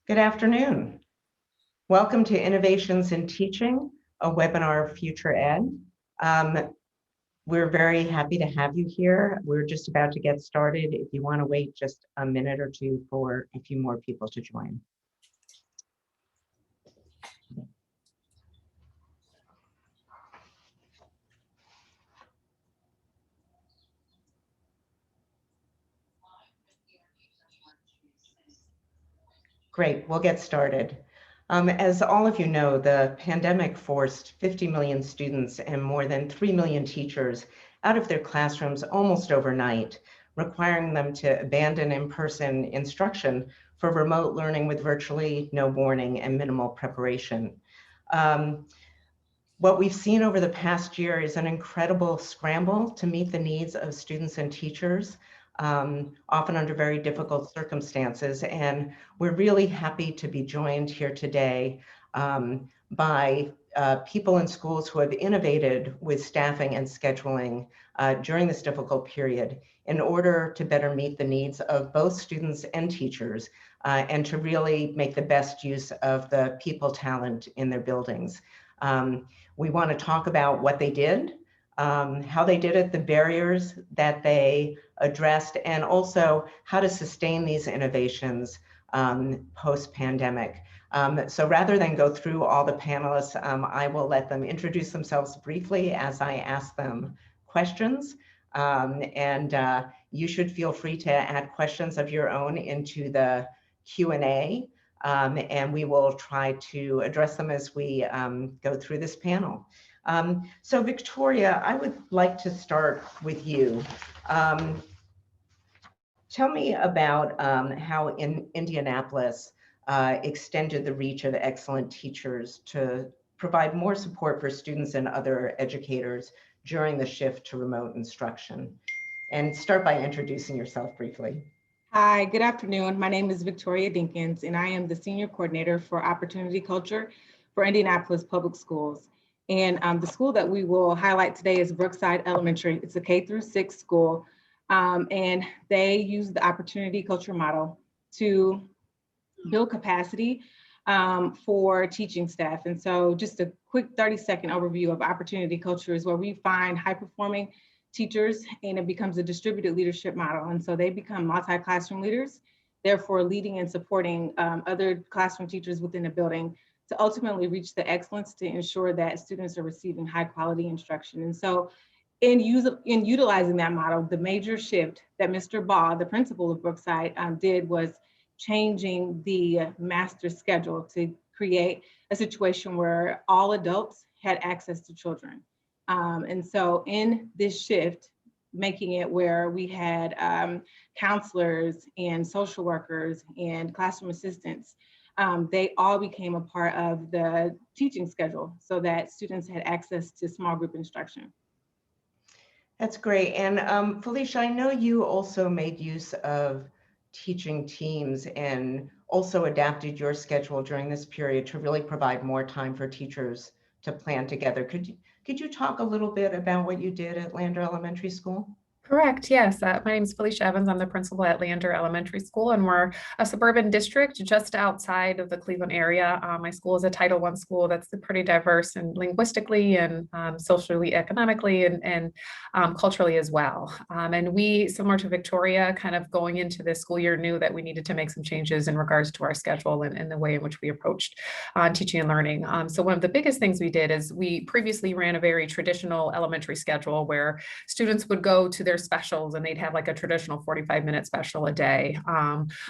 Good afternoon. Welcome to Innovations in Teaching, a webinar of Future Ed. We're very happy to have you here. We're just about to get started. If you want to wait just a minute or two for a few more people to join. Great, we'll get started. As all of you know, the pandemic forced 50 million students and more than 3 million teachers out of their classrooms almost overnight, requiring them to abandon in-person instruction for remote learning with virtually no warning and minimal preparation. What we've seen over the past year is an incredible scramble to meet the needs of students and teachers, often under very difficult circumstances. And we're really happy to be joined here today by people in schools who have innovated with staffing and scheduling during this difficult period in order to better meet the needs of both students and teachers and to really make the best use of the people talent in their buildings. We want to talk about what they did, how they did it, the barriers that they addressed, and also how to sustain these innovations post-pandemic. So rather than go through all the panelists, I will let them introduce themselves briefly as I ask them questions. You should feel free to add questions of your own into the Q&A. And we will try to address them as we go through this panel. So Victoria, I would like to start with you. Tell me about how in Indianapolis extended the reach of excellent teachers to provide more support for students and other educators during the shift to remote instruction. And start by introducing yourself briefly. Hi, good afternoon. My name is Victoria Dinkins, and I am the Senior Coordinator for Opportunity Culture for Indianapolis Public Schools. And the school that we will highlight today is Brookside Elementary. It's a K-6 school, and they use the Opportunity Culture model to build capacity for teaching staff. And so just a quick 30-second overview of Opportunity Culture is where we find high-performing teachers, and it becomes a distributed leadership model. And so they become multi-classroom leaders, therefore leading and supporting other classroom teachers within the building to ultimately reach the excellence to ensure that students are receiving high quality instruction. And so in utilizing that model, the major shift that Mr. Baugh, the principal of Brookside, did was changing the master schedule to create a situation where all adults had access to children. And so in this shift, making it where we had counselors and social workers and classroom assistants, they all became a part of the teaching schedule so that students had access to small group instruction. That's great. And Felicia, I know you also made use of teaching teams and also adapted your schedule during this period to really provide more time for teachers to plan together. Could you talk a little bit about what you did at Lander Elementary School? Correct, yes. My name is Felicia Evans. I'm the principal at Lander Elementary School, and we're a suburban district just outside of the Cleveland area. My school is a Title I school that's pretty diverse and linguistically and socially, economically, and culturally as well. And we, similar to Victoria, kind of going into this school year, knew that we needed to make some changes in regards to our schedule and the way in which we approached teaching and learning. So one of the biggest things we did is we previously ran a very traditional elementary schedule where students would go to their specials and they'd have like a traditional 45-minute special a day.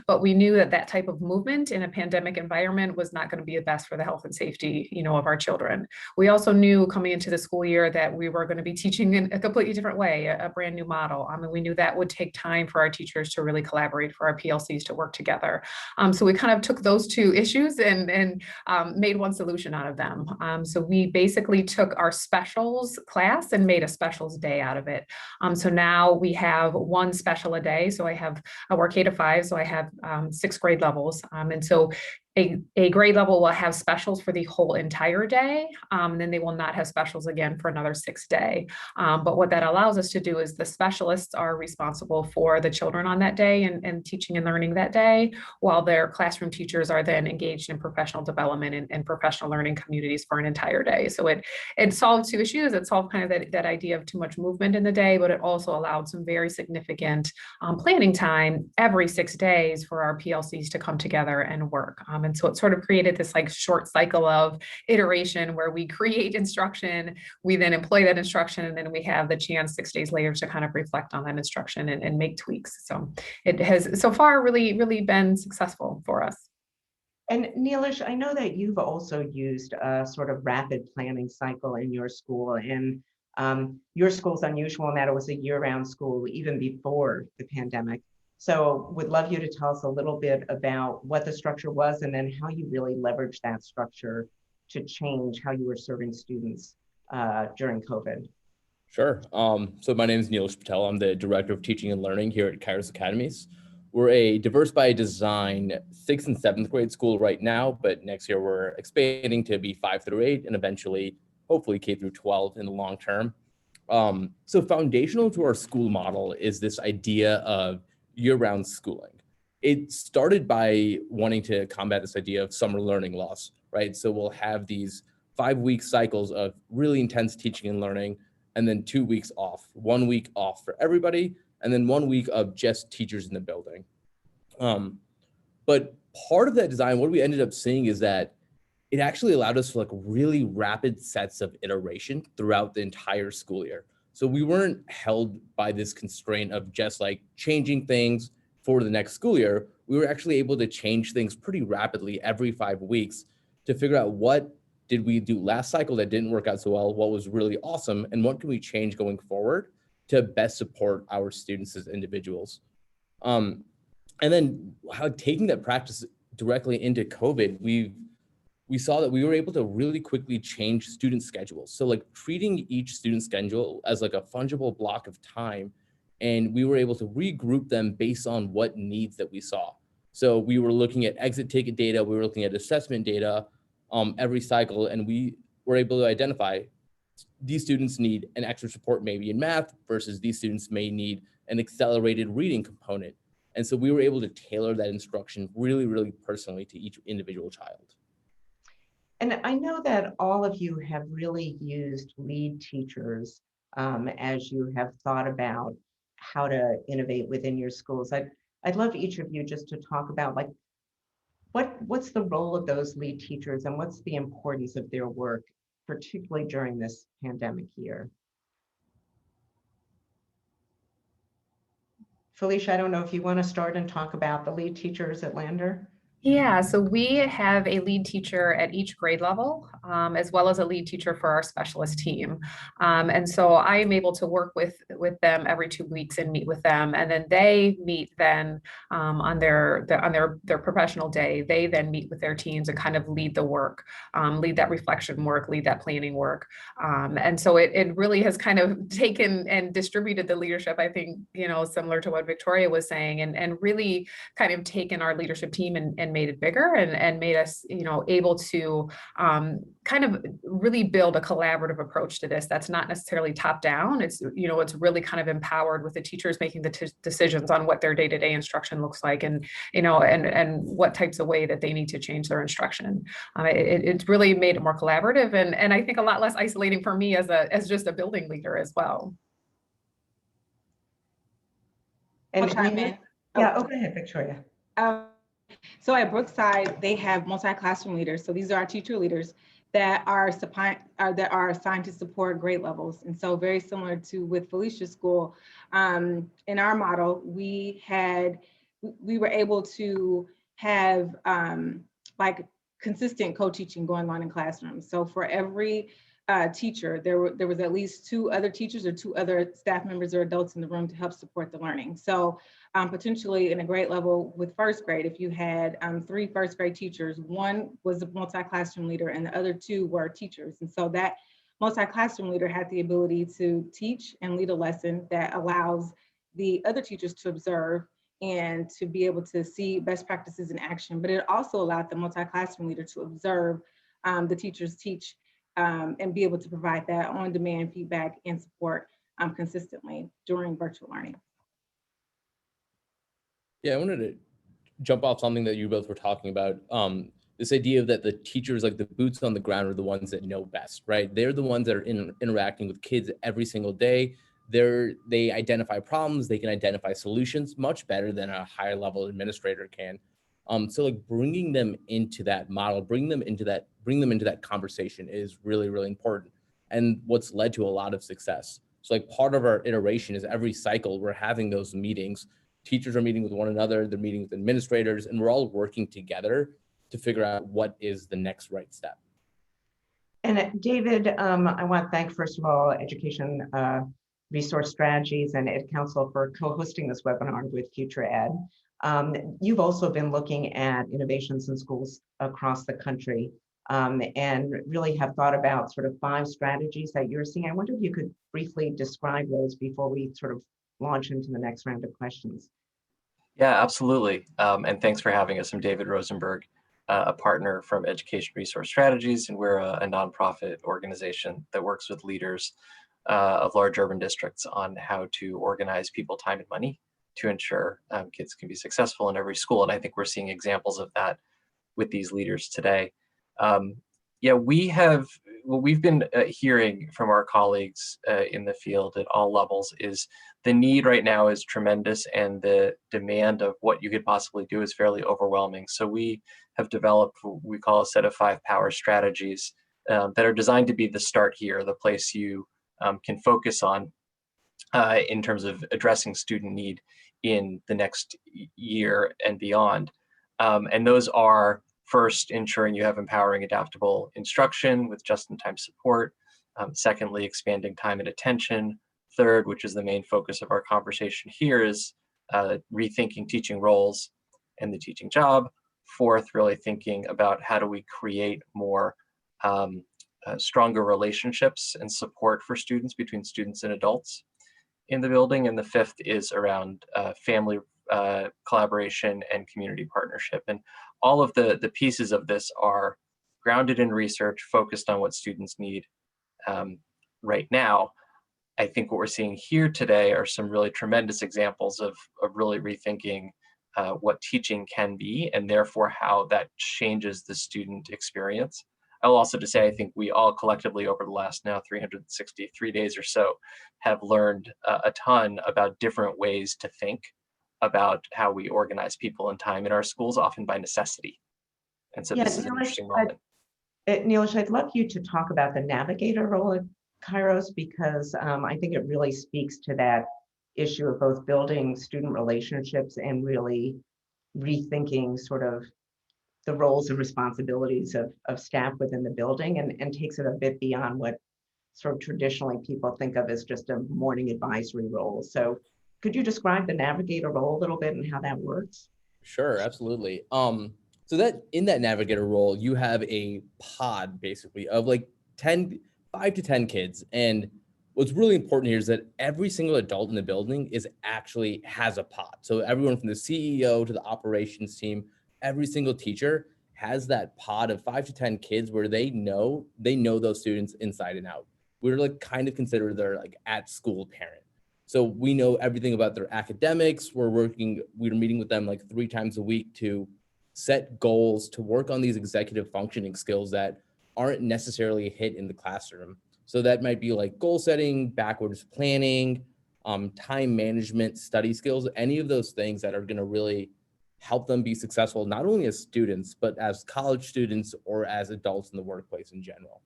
But we knew that that type of movement in a pandemic environment was not going to be the best for the health and safety, of our children. We also knew coming into the school year that we were going to be teaching in a completely different way, a brand new model. And we knew that would take time for our teachers to really collaborate, for our PLCs to work together. So we kind of took those two issues and made one solution out of them. So we basically took our specials class and made a specials day out of it. So now we have one special a day. So I work K-5, so I have 6th grade levels. And so a grade level will have specials for the whole entire day. Then they will not have specials again for another 6th day. But what that allows us to do is the specialists are responsible for the children on that day and teaching and learning that day, while their classroom teachers are then engaged in professional development and professional learning communities for an entire day. So it solved 2 issues. It solved kind of that idea of too much movement in the day, but it also allowed some very significant planning time every 6 days for our PLCs to come together and work. And so it sort of created this like short cycle of iteration where we create instruction, we then employ that instruction, and then we have the chance 6 days later to kind of reflect on that instruction and make tweaks. So it has so far really been successful for us. And Neelish, I know that you've also used a sort of rapid planning cycle in your school, and your school's unusual in that it was a year-round school even before the pandemic. So would love you to tell us a little bit about what the structure was and then how you really leveraged that structure to change how you were serving students during COVID. Sure. So my name is Neelish Patel. I'm the Director of Teaching and Learning here at Kairos Academies. We're a diverse by design 6th and 7th grade school right now, but next year we're expanding to be 5 through 8 and eventually, hopefully K through 12 in the long term. So foundational to our school model is this idea of year-round schooling. It started by wanting to combat this idea of summer learning loss, right? So we'll have these 5-week cycles of really intense teaching and learning, and then 2 weeks off, 1 week off for everybody, and then 1 week of just teachers in the building. But part of that design, what we ended up seeing is that it actually allowed us for like really rapid sets of iteration throughout the entire school year. So we weren't held by this constraint of just like changing things for the next school year. We were actually able to change things pretty rapidly every 5 weeks to figure out what did we do last cycle that didn't work out so well, what was really awesome, and what can we change going forward to best support our students as individuals. And then how taking that practice directly into COVID, we saw that we were able to really quickly change student schedules. So like treating each student schedule as like a fungible block of time, and we were able to regroup them based on what needs that we saw. So we were looking at exit ticket data, we were looking at assessment data every cycle, and we were able to identify these students need an extra support maybe in math versus these students may need an accelerated reading component. And so we were able to tailor that instruction really personally to each individual child. And I know that all of you have really used lead teachers as you have thought about how to innovate within your schools. I'd love each of you just to talk about like what's the role of those lead teachers and what's the importance of their work, particularly during this pandemic year. Felicia, I don't know if you want to start and talk about the lead teachers at Lander. Yeah, so we have a lead teacher at each grade level, as well as a lead teacher for our specialist team. And so I am able to work with them every 2 weeks and meet with them. And then they meet then on their professional day. They then meet with their teams and kind of lead the work, lead that reflection work, lead that planning work. And so it really has kind of taken and distributed the leadership, I think, similar to what Victoria was saying, and really kind of taken our leadership team and made it bigger and made us, able to kind of really build a collaborative approach to this. That's not necessarily top down. It's, it's really kind of empowered with the teachers making the decisions on what their day-to-day instruction looks like and what types of way that they need to change their instruction. It's really made it more collaborative and I think a lot less isolating for me as just a building leader as well. And chime in. Yeah, go ahead, Victoria. So at Brookside, they have multi-classroom leaders. So these are our teacher leaders that are assigned to support grade levels. And so very similar to with Felicia's school, in our model, we were able to have like consistent co-teaching going on in classrooms. So for every teacher, there was at least 2 other teachers or 2 other staff members or adults in the room to help support the learning. So potentially in a grade level with first grade, if you had 3 first grade teachers, 1 was a multi-classroom leader and the other 2 were teachers. And so that multi-classroom leader had the ability to teach and lead a lesson that allows the other teachers to observe and to be able to see best practices in action. But it also allowed the multi-classroom leader to observe the teachers teach and be able to provide that on-demand feedback and support consistently during virtual learning. Yeah, I wanted to jump off something that you both were talking about. This idea that the teachers, like the boots on the ground, are the ones that know best, right? They're the ones that are interacting with kids every single day. They identify problems, they can identify solutions much better than a higher level administrator can. So like bringing them into that model, bring them into that conversation is really, really important. And what's led to a lot of success. So like part of our iteration is every cycle we're having those meetings. Teachers are meeting with one another, they're meeting with administrators, and we're all working together to figure out what is the next right step. And David, I want to thank, first of all, Education Resource Strategies and EducationCounsel for co-hosting this webinar with Future Ed. You've also been looking at innovations in schools across the country and really have thought about sort of 5 strategies that you're seeing. I wonder if you could briefly describe those before we sort of launch into the next round of questions. Yeah, absolutely. And thanks for having us. I'm David Rosenberg, a partner from Education Resource Strategies, and we're a nonprofit organization that works with leaders of large urban districts on how to organize people, time, and money to ensure kids can be successful in every school. And I think we're seeing examples of that with these leaders today. Yeah, what we've been hearing from our colleagues in the field at all levels is the need right now is tremendous, and the demand of what you could possibly do is fairly overwhelming. So we have developed what we call a set of 5 power strategies that are designed to be the start here, the place you can focus on in terms of addressing student need in the next year and beyond. And those are, first, ensuring you have empowering, adaptable instruction with just-in-time support. Secondly, expanding time and attention. Third, which is the main focus of our conversation here, is rethinking teaching roles and the teaching job. Fourth, really thinking about how do we create more stronger relationships and support for students, between students and adults in the building. And the fifth is around family collaboration and community partnership. And all of the pieces of this are grounded in research, focused on what students need right now. I think what we're seeing here today are some really tremendous examples of really rethinking what teaching can be, and therefore how that changes the student experience. I'll also just say, I think we all collectively over the last now 363 days or so have learned a ton about different ways to think about how we organize people and time in our schools, often by necessity. And so this is an interesting moment. Neelish, I'd love you to talk about the navigator role at Kairos, because I think it really speaks to that issue of both building student relationships and really rethinking sort of the roles and responsibilities of staff within the building, and takes it a bit beyond what sort of traditionally people think of as just a morning advisory role. So could you describe the navigator role a little bit and how that works? Sure, absolutely. So that in that navigator role, you have a pod basically of like 5 to 10 kids. And what's really important here is that every single adult in the building has a pod. So everyone from the CEO to the operations team, every single teacher has that pod of 5 to 10 kids where they know those students inside and out. We're like kind of considered their like at school parent. So we know everything about their academics. We're meeting with them like 3 times a week to set goals, to work on these executive functioning skills that aren't necessarily hit in the classroom. So that might be like goal setting, backwards planning, time management, study skills, any of those things that are going to really help them be successful, not only as students, but as college students or as adults in the workplace in general.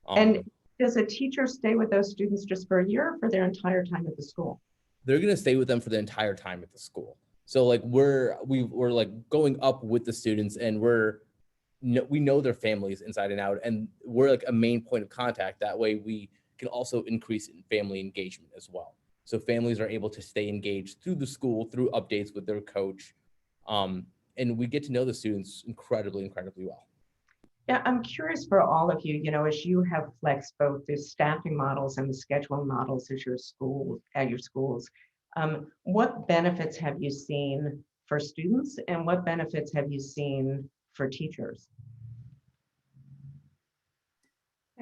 And does a teacher stay with those students just for a year or for their entire time at the school? They're going to stay with them for the entire time at the school. So like we're like going up with the students, and we know their families inside and out, and we're like a main point of contact. That way we can also increase in family engagement as well. So families are able to stay engaged through the school, through updates with their coach. And we get to know the students incredibly, incredibly well. Yeah, I'm curious for all of you, as you have flexed both the staffing models and the scheduling models at your schools, What benefits have you seen for students and what benefits have you seen for teachers?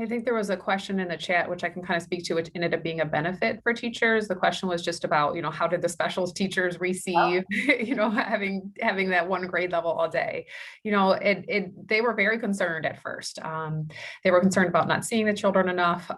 I think there was a question in the chat, which I can kind of speak to, which ended up being a benefit for teachers. The question was just about, how did the specials teachers receive, having that one grade level all day? They were very concerned at first. They were concerned about not seeing the children enough.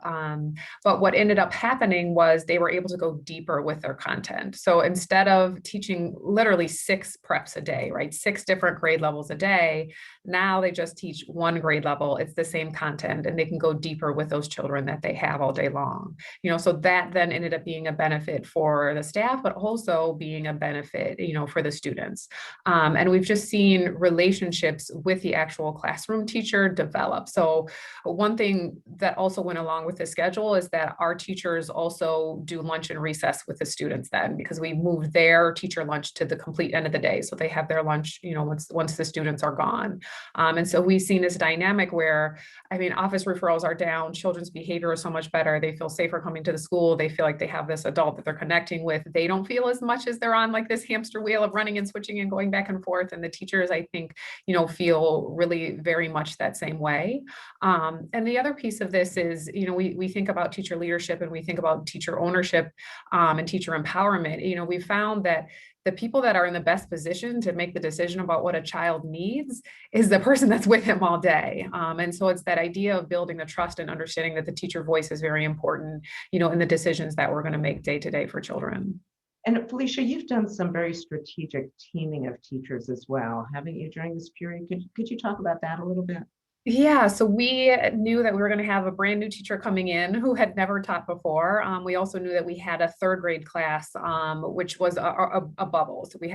But what ended up happening was they were able to go deeper with their content. So instead of teaching literally 6 preps a day, right, 6 different grade levels a day, now they just teach 1 grade level. It's the same content, and they can go deeper with those children that they have all day long. So that then ended up being a benefit for the staff, but also being a benefit, for the students. And we've just seen relationships with the actual classroom teacher develop. So one thing that also went along with the schedule is that our teachers also do lunch and recess with the students then, because we moved their teacher lunch to the complete end of the day. So they have their lunch, once the students are gone. And so we've seen this dynamic where, office referrals are down, children's behavior is so much better. They feel safer coming to the school. They feel like they have this adult that they're connecting with. They don't feel as much as they're on like this hamster wheel of running and switching and going back and forth. And the teachers, I think, feel really very much that same way. And the other piece of this is, we think about teacher leadership and we think about teacher ownership and teacher empowerment. We found that the people that are in the best position to make the decision about what a child needs is the person that's with him all day. And so it's that idea of building the trust and understanding that the teacher voice is very important, in the decisions that we're going to make day to day for children. And Felicia, you've done some very strategic teaming of teachers as well, haven't you, during this period? Could you talk about that a little bit? Yeah, so we knew that we were going to have a brand new teacher coming in who had never taught before. We also knew that we had a 3rd grade class, which was a bubble. So we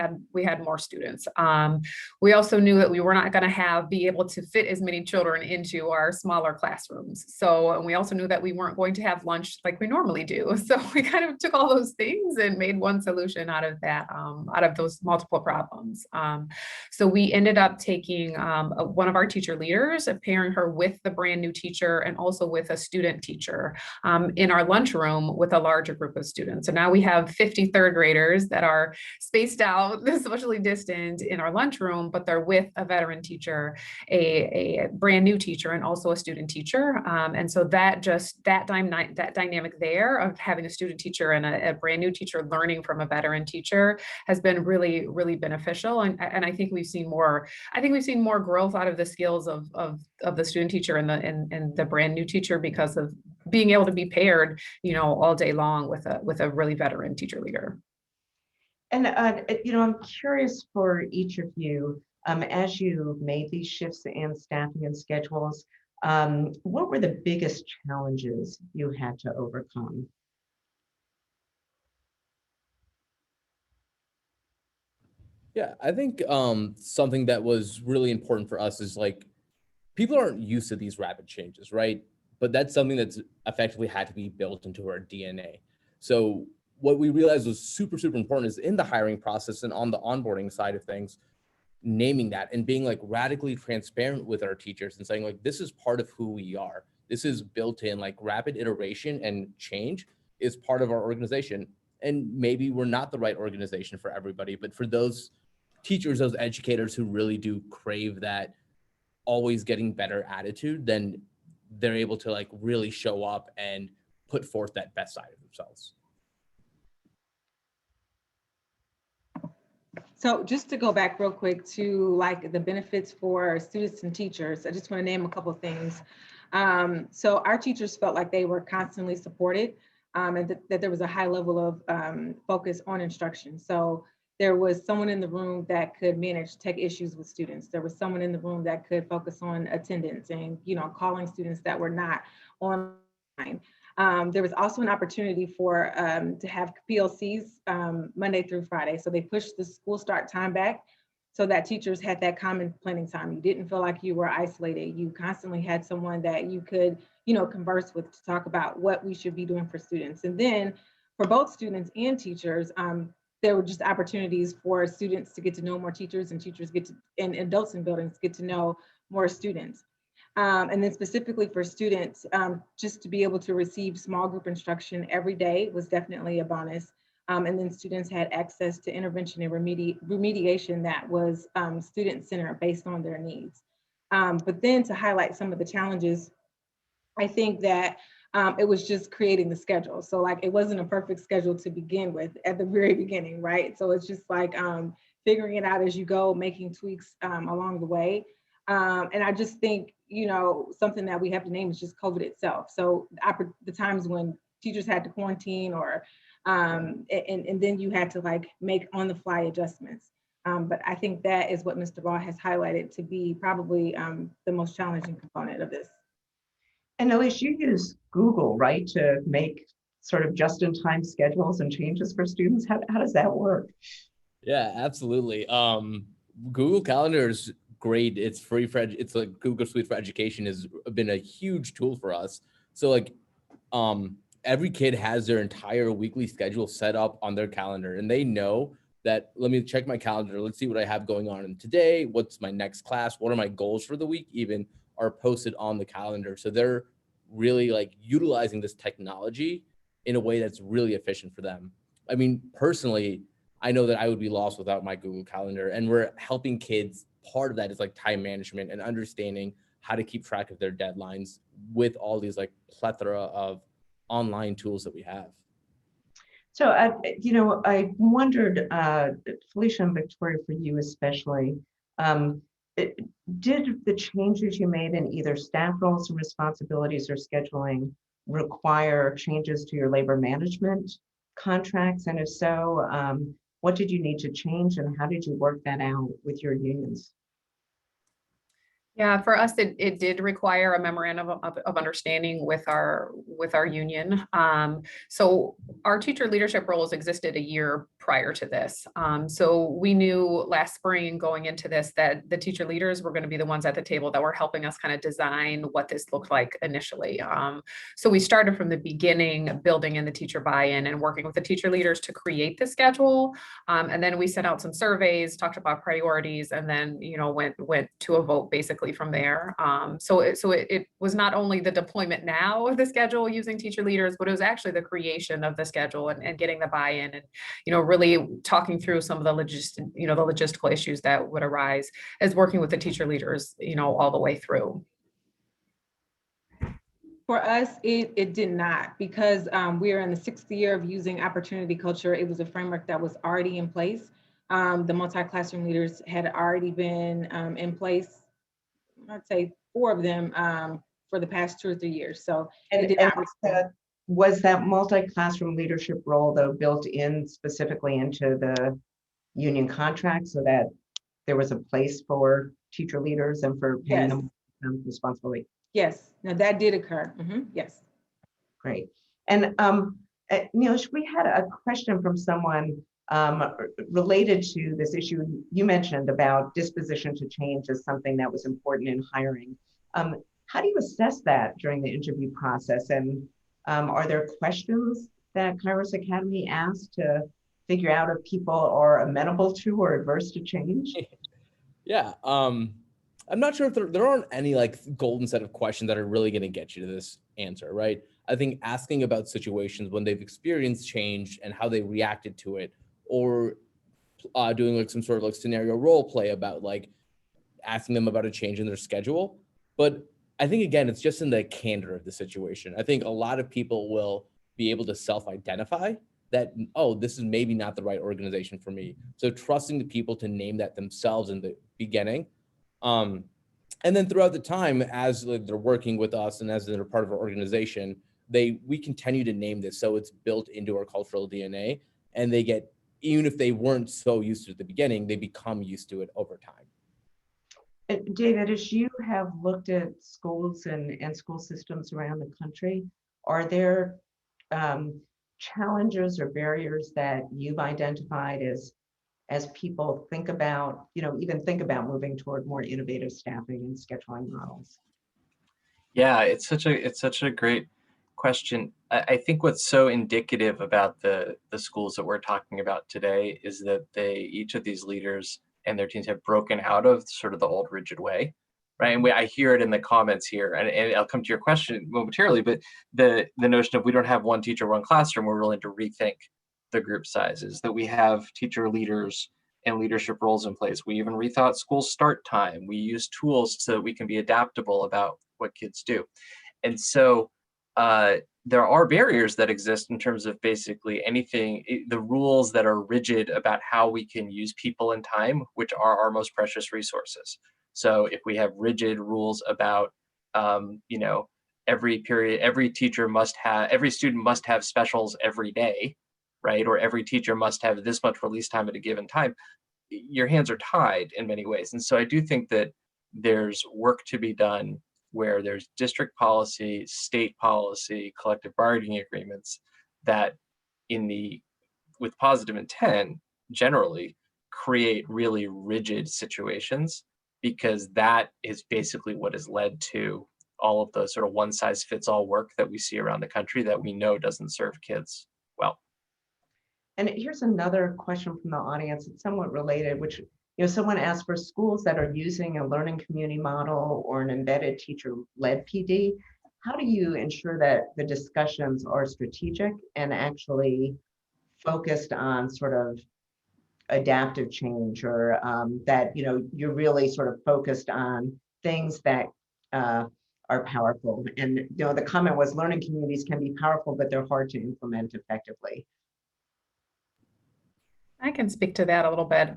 had more students. We also knew that we were not going to be able to fit as many children into our smaller classrooms. So, and we also knew that we weren't going to have lunch like we normally do. So we kind of took all those things and made one solution out of that, out of those multiple problems. So we ended up taking one of our teacher leaders, pairing her with the brand new teacher and also with a student teacher in our lunchroom with a larger group of students. So now we have 50 3rd graders that are spaced out, socially distant in our lunchroom, but they're with a veteran teacher, a brand new teacher, and also a student teacher. And so that dynamic there of having a student teacher and a brand new teacher learning from a veteran teacher has been really, really beneficial. And I think we've seen more growth out of the skills of the student teacher and the brand new teacher because of being able to be paired, all day long with a really veteran teacher leader. And I'm curious for each of you, as you made these shifts in staffing and schedules, what were the biggest challenges you had to overcome? Yeah, I think something that was really important for us is people aren't used to these rapid changes, right? But that's something that's effectively had to be built into our DNA. So what we realized was super, super important is in the hiring process and on the onboarding side of things, naming that and being radically transparent with our teachers and saying this is part of who we are. This is built in, rapid iteration and change is part of our organization. And maybe we're not the right organization for everybody, but for those teachers, those educators who really do crave that always getting better attitude, then they're able to really show up and put forth that best side of themselves. So just to go back real quick to the benefits for students and teachers, I just want to name a couple of things. So our teachers felt like they were constantly supported and that there was a high level of focus on instruction. So there was someone in the room that could manage tech issues with students. There was someone in the room that could focus on attendance and, calling students that were not online. There was also an opportunity for to have PLCs Monday through Friday. So they pushed the school start time back so that teachers had that common planning time. You didn't feel like you were isolated. You constantly had someone that you could, converse with to talk about what we should be doing for students. And then for both students and teachers, there were just opportunities for students to get to know more teachers and teachers and adults in buildings get to know more students. And then specifically for students, just to be able to receive small group instruction every day was definitely a bonus. And then students had access to intervention and remediation that was student-centered based on their needs. But then to highlight some of the challenges, I think that it was just creating the schedule. So like, it wasn't a perfect schedule to begin with at the very beginning, right? So it's just like figuring it out as you go, making tweaks along the way. And I just think, you know, something that we have to name is just COVID itself. So the times when teachers had to quarantine or, and then you had to like make on the fly adjustments. But I think that is what Mr. Ball has highlighted to be probably the most challenging component of this. And Elise, you use Google, right, to make sort of just-in-time schedules and changes for students. How does that work? Yeah, absolutely. Google Calendar is great. It's free for it's like Google Suite for Education has been a huge tool for us. So like every kid has their entire weekly schedule set up on their calendar, and they know that, let me check my calendar. Let's see what I have going on today. What's my next class? What are my goals for the week? Even are posted on the calendar. So they're really like utilizing this technology in a way that's really efficient for them. I mean, personally, I know that I would be lost without my Google Calendar, and we're helping kids. Part of that is like time management and understanding how to keep track of their deadlines with all these like plethora of online tools that we have. So, you know, I wondered, Felicia and Victoria, for you especially, did the changes you made in either staff roles and responsibilities or scheduling require changes to your labor management contracts? And if so, what did you need to change, and how did you work that out with your unions? Yeah, for us, it did require a memorandum of understanding with our union. So our teacher leadership roles existed a year prior to this. So we knew last spring going into this that the teacher leaders were going to be the ones at the table that were helping us kind of design what this looked like initially. So we started from the beginning, building in the teacher buy-in and working with the teacher leaders to create the schedule. And then we sent out some surveys, talked about priorities, and then, you know, went to a vote basically from there. So it was not only the deployment now of the schedule using teacher leaders, but it was actually the creation of the schedule and getting the buy-in and, you know, really talking through some of the logistical issues that would arise as working with the teacher leaders, you know, all the way through. For us, it did not, because we are in the 6th year of using opportunity culture. It was a framework that was already in place. The multi-classroom leaders had already been in place, I'd say 4 of them for the past 2 or 3 years. So it did not. Was that multi-classroom leadership role, though, built in specifically into the union contract so that there was a place for teacher leaders and for paying them responsibility? Yes, now that did occur. Yes. Great. And Neelish, we had a question from someone related to this issue you mentioned about disposition to change as something that was important in hiring. How do you assess that during the interview process? And are there questions that Kairos Academy asks to figure out if people are amenable to or adverse to change? Yeah, I'm not sure if there aren't any like golden set of questions that are really going to get you to this answer, right? I think asking about situations when they've experienced change and how they reacted to it, or doing like some sort of like scenario role play about like asking them about a change in their schedule. But I think, again, it's just in the candor of the situation. I think a lot of people will be able to self-identify that, oh, this is maybe not the right organization for me. So trusting the people to name that themselves in the beginning. And then throughout the time, as they're working with us and as they're part of our organization, we continue to name this. So it's built into our cultural DNA, and they get, even if they weren't so used to it at the beginning, they become used to it over time. David, as you have looked at schools and school systems around the country, are there challenges or barriers that you've identified as people think about, even think about moving toward more innovative staffing and scheduling models? Yeah, it's such a great question. I think what's so indicative about the schools that we're talking about today is that each of these leaders and their teams have broken out of sort of the old rigid way, right? And I hear it in the comments here, and I'll come to your question momentarily, but the notion of we don't have one teacher, one classroom, we're willing to rethink the group sizes, that we have teacher leaders and leadership roles in place. We even rethought school start time. We use tools so that we can be adaptable about what kids do. And so there are barriers that exist in terms of basically anything, the rules that are rigid about how we can use people and time, which are our most precious resources. So if we have rigid rules about, you know, every period, every student must have specials every day, right? Or every teacher must have this much release time at a given time, your hands are tied in many ways. And so I do think that there's work to be done where there's district policy, state policy, collective bargaining agreements that with positive intent, generally create really rigid situations, because that is basically what has led to all of the sort of one size fits all work that we see around the country that we know doesn't serve kids well. And here's another question from the audience. It's somewhat related, which, someone asked, for schools that are using a learning community model or an embedded teacher-led PD, how do you ensure that the discussions are strategic and actually focused on sort of adaptive change, or that, you're really sort of focused on things that are powerful? And, the comment was, learning communities can be powerful, but they're hard to implement effectively. I can speak to that a little bit.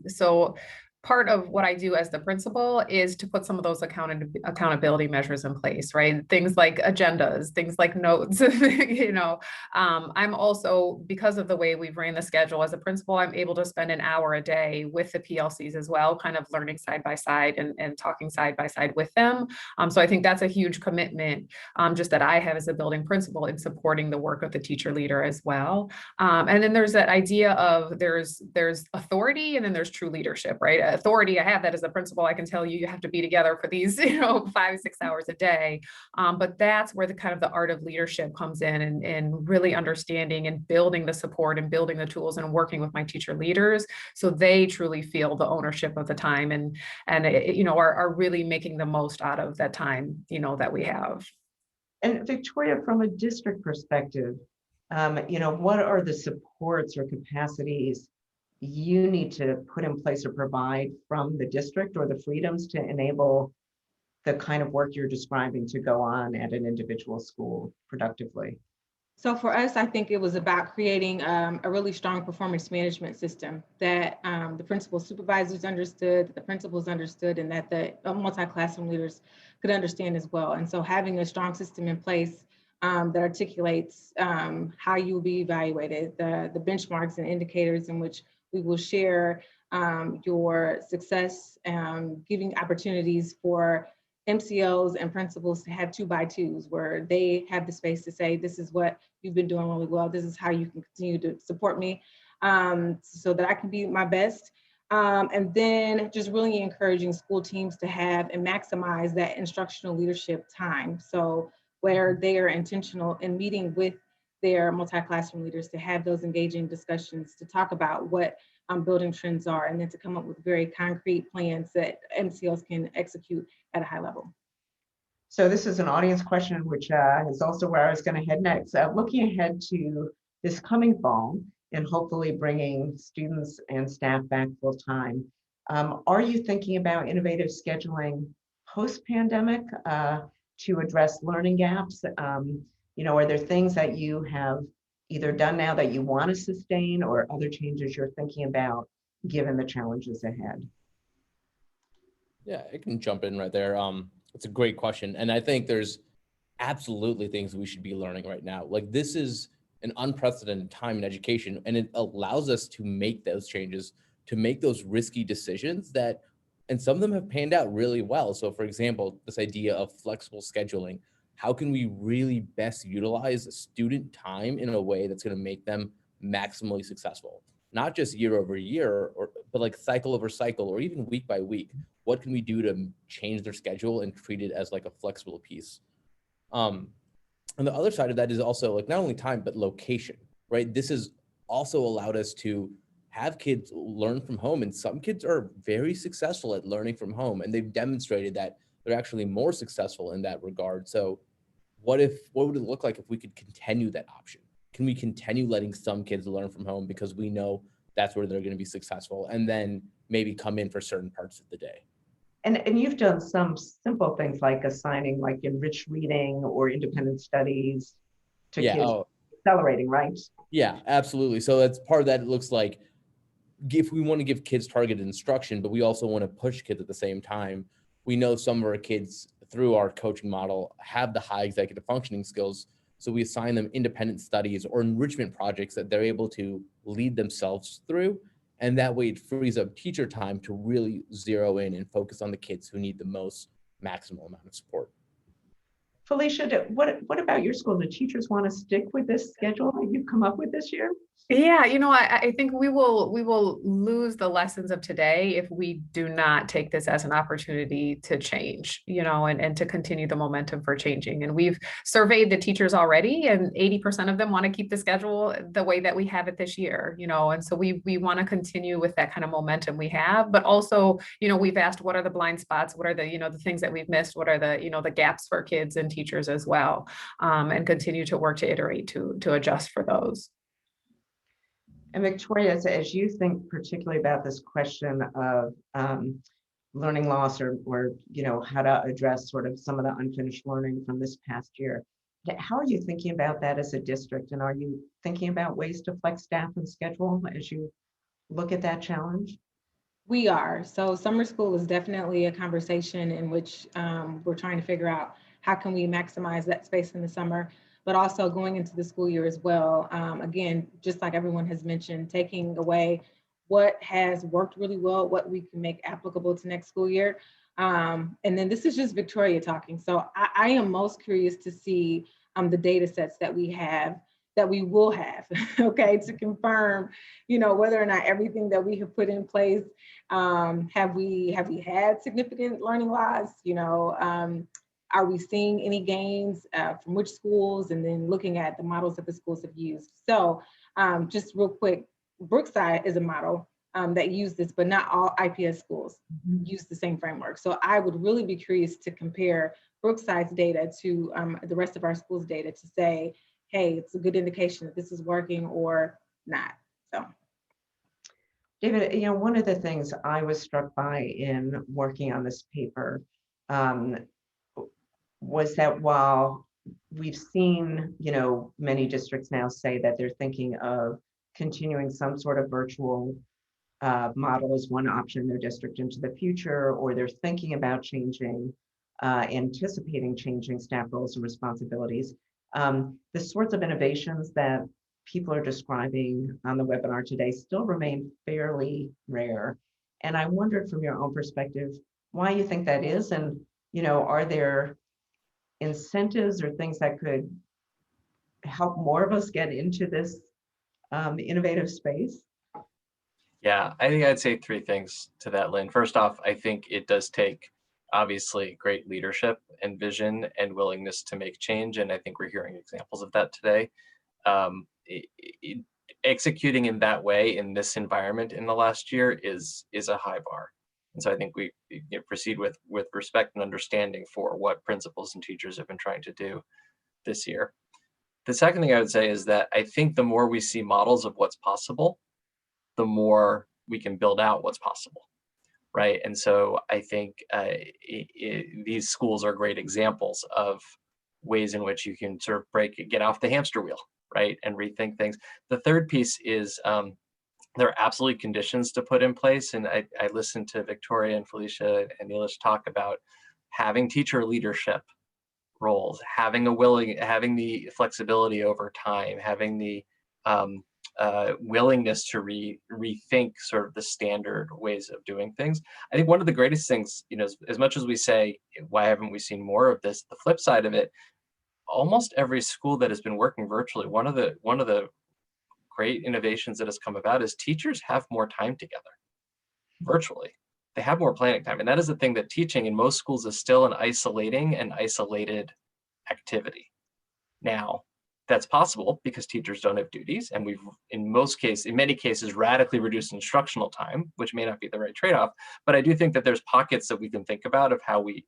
So part of what I do as the principal is to put some of those accountability measures in place, right? Things like agendas, things like notes. I'm also, because of the way we've ran the schedule as a principal, I'm able to spend an hour a day with the PLCs as well, kind of learning side by side and talking side by side with them. So I think that's a huge commitment, just that I have as a building principal in supporting the work of the teacher leader as well. And then there's that idea of there's authority, and then there's true leadership, right? Authority, I have that as a principal. I can tell you have to be together for these, 5-6 hours a day. But that's where the kind of the art of leadership comes in, and really understanding and building the support and building the tools and working with my teacher leaders so they truly feel the ownership of the time and are really making the most out of that time, that we have. And Victoria, from a district perspective, what are the supports or capacities you need to put in place or provide from the district, or the freedoms to enable the kind of work you're describing to go on at an individual school productively? So for us, I think it was about creating a really strong performance management system that the principal supervisors understood, that the principals understood, and that the multi-classroom leaders could understand as well. And so having a strong system in place that articulates how you will be evaluated, the benchmarks and indicators in which we will share your success, giving opportunities for MCOs and principals to have 2x2s, where they have the space to say, this is what you've been doing really well, this is how you can continue to support me so that I can be my best. And then just really encouraging school teams to have and maximize that instructional leadership time. So where they are intentional in meeting with their multi-classroom leaders to have those engaging discussions, to talk about what building trends are, and then to come up with very concrete plans that MCOs can execute at a high level. So this is an audience question, which is also where I was going to head next. Looking ahead to this coming fall and hopefully bringing students and staff back full time, are you thinking about innovative scheduling post-pandemic to address learning gaps? Are there things that you have either done now that you want to sustain, or other changes you're thinking about given the challenges ahead? Yeah, I can jump in right there. It's a great question. And I think there's absolutely things we should be learning right now. Like, this is an unprecedented time in education, and it allows us to make those changes, to make those risky decisions and some of them have panned out really well. So for example, this idea of flexible scheduling, how can we really best utilize student time in a way that's going to make them maximally successful? Not just year over year, but like cycle over cycle, or even week by week. What can we do to change their schedule and treat it as like a flexible piece? On the other side of that is also like not only time, but location, right? This has also allowed us to have kids learn from home. And some kids are very successful at learning from home, and they've demonstrated that they're actually more successful in that regard. So what would it look like if we could continue that option, Can we continue letting some kids learn from home because we know that's where they're going to be successful, and then maybe come in for certain parts of the day? And you've done some simple things like assigning like enriched reading or independent studies to Yeah. kids, accelerating, right? Yeah, absolutely. So that's part of that. It looks like if we want to give kids targeted instruction, but we also want to push kids at the same time. We know some of our kids through our coaching model have the high executive functioning skills. So we assign them independent studies or enrichment projects that they're able to lead themselves through. And that way it frees up teacher time to really zero in and focus on the kids who need the most maximal amount of support. Felicia, what about your school? Do teachers want to stick with this schedule that you've come up with this year? Yeah, I think we will lose the lessons of today if we do not take this as an opportunity to change, and to continue the momentum for changing. And we've surveyed the teachers already, and 80% of them want to keep the schedule the way that we have it this year, and so we want to continue with that kind of momentum we have. But also, we've asked what are the blind spots, what are the, the things that we've missed, what are the, the gaps for kids and teachers as well, and continue to work to iterate to adjust for those. And Victoria, as you think particularly about this question of learning loss or how to address sort of some of the unfinished learning from this past year, how are you thinking about that as a district? And are you thinking about ways to flex staff and schedule as you look at that challenge? We are. So summer school is definitely a conversation in which we're trying to figure out how can we maximize that space in the summer, but also going into the school year as well. Again, just like everyone has mentioned, taking away what has worked really well, what we can make applicable to next school year. And then this is just Victoria talking. So I am most curious to see the data sets that we will have, okay, to confirm, whether or not everything that we have put in place, have we had significant learning loss, are we seeing any gains from which schools, and then looking at the models that the schools have used. So just real quick, Brookside is a model that used this, but not all IPS schools use the same framework. So I would really be curious to compare Brookside's data to the rest of our schools' data to say, hey, it's a good indication that this is working or not. So, David, one of the things I was struck by in working on this paper was that while we've seen, many districts now say that they're thinking of continuing some sort of virtual model as one option in their district into the future, or they're thinking about anticipating changing staff roles and responsibilities. The sorts of innovations that people are describing on the webinar today still remain fairly rare. And I wondered from your own perspective, why you think that is, and are there incentives or things that could help more of us get into this innovative space? Yeah, I think I'd say three things to that, Lynn. First off, I think it does take obviously great leadership and vision and willingness to make change. And I think we're hearing examples of that today. Executing in that way in this environment in the last year is a high bar. And so I think we proceed with respect and understanding for what principals and teachers have been trying to do this year. The second thing I would say is that I think the more we see models of what's possible, the more we can build out what's possible, right? And so I think these schools are great examples of ways in which you can sort of get off the hamster wheel, right? And rethink things. The third piece is there are absolutely conditions to put in place. And I listened to Victoria and Felicia and Neelish talk about having teacher leadership roles, having the flexibility over time, having the willingness to rethink sort of the standard ways of doing things. I think one of the greatest things, as much as we say, why haven't we seen more of this? The flip side of it, almost every school that has been working virtually, one of the great innovations that has come about is teachers have more time together virtually. They have more planning time. And that is the thing, that teaching in most schools is still an isolated activity. Now, that's possible because teachers don't have duties, and we've in many cases radically reduced instructional time, which may not be the right trade-off. But I do think that there's pockets that we can think about of how we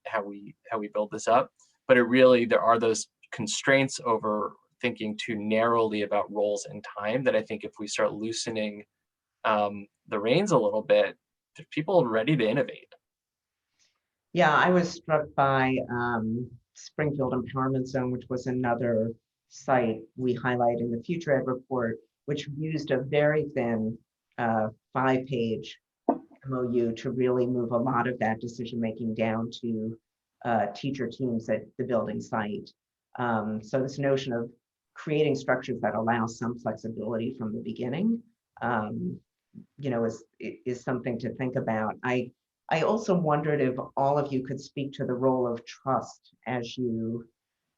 build this up. But there are those constraints over thinking too narrowly about roles and time, that I think if we start loosening the reins a little bit, there's people ready to innovate. Yeah, I was struck by Springfield Empowerment Zone, which was another site we highlight in the Future Ed report, which used a very thin 5-page MOU to really move a lot of that decision-making down to teacher teams at the building site. So this notion of creating structures that allow some flexibility from the beginning, is something to think about. I also wondered if all of you could speak to the role of trust as you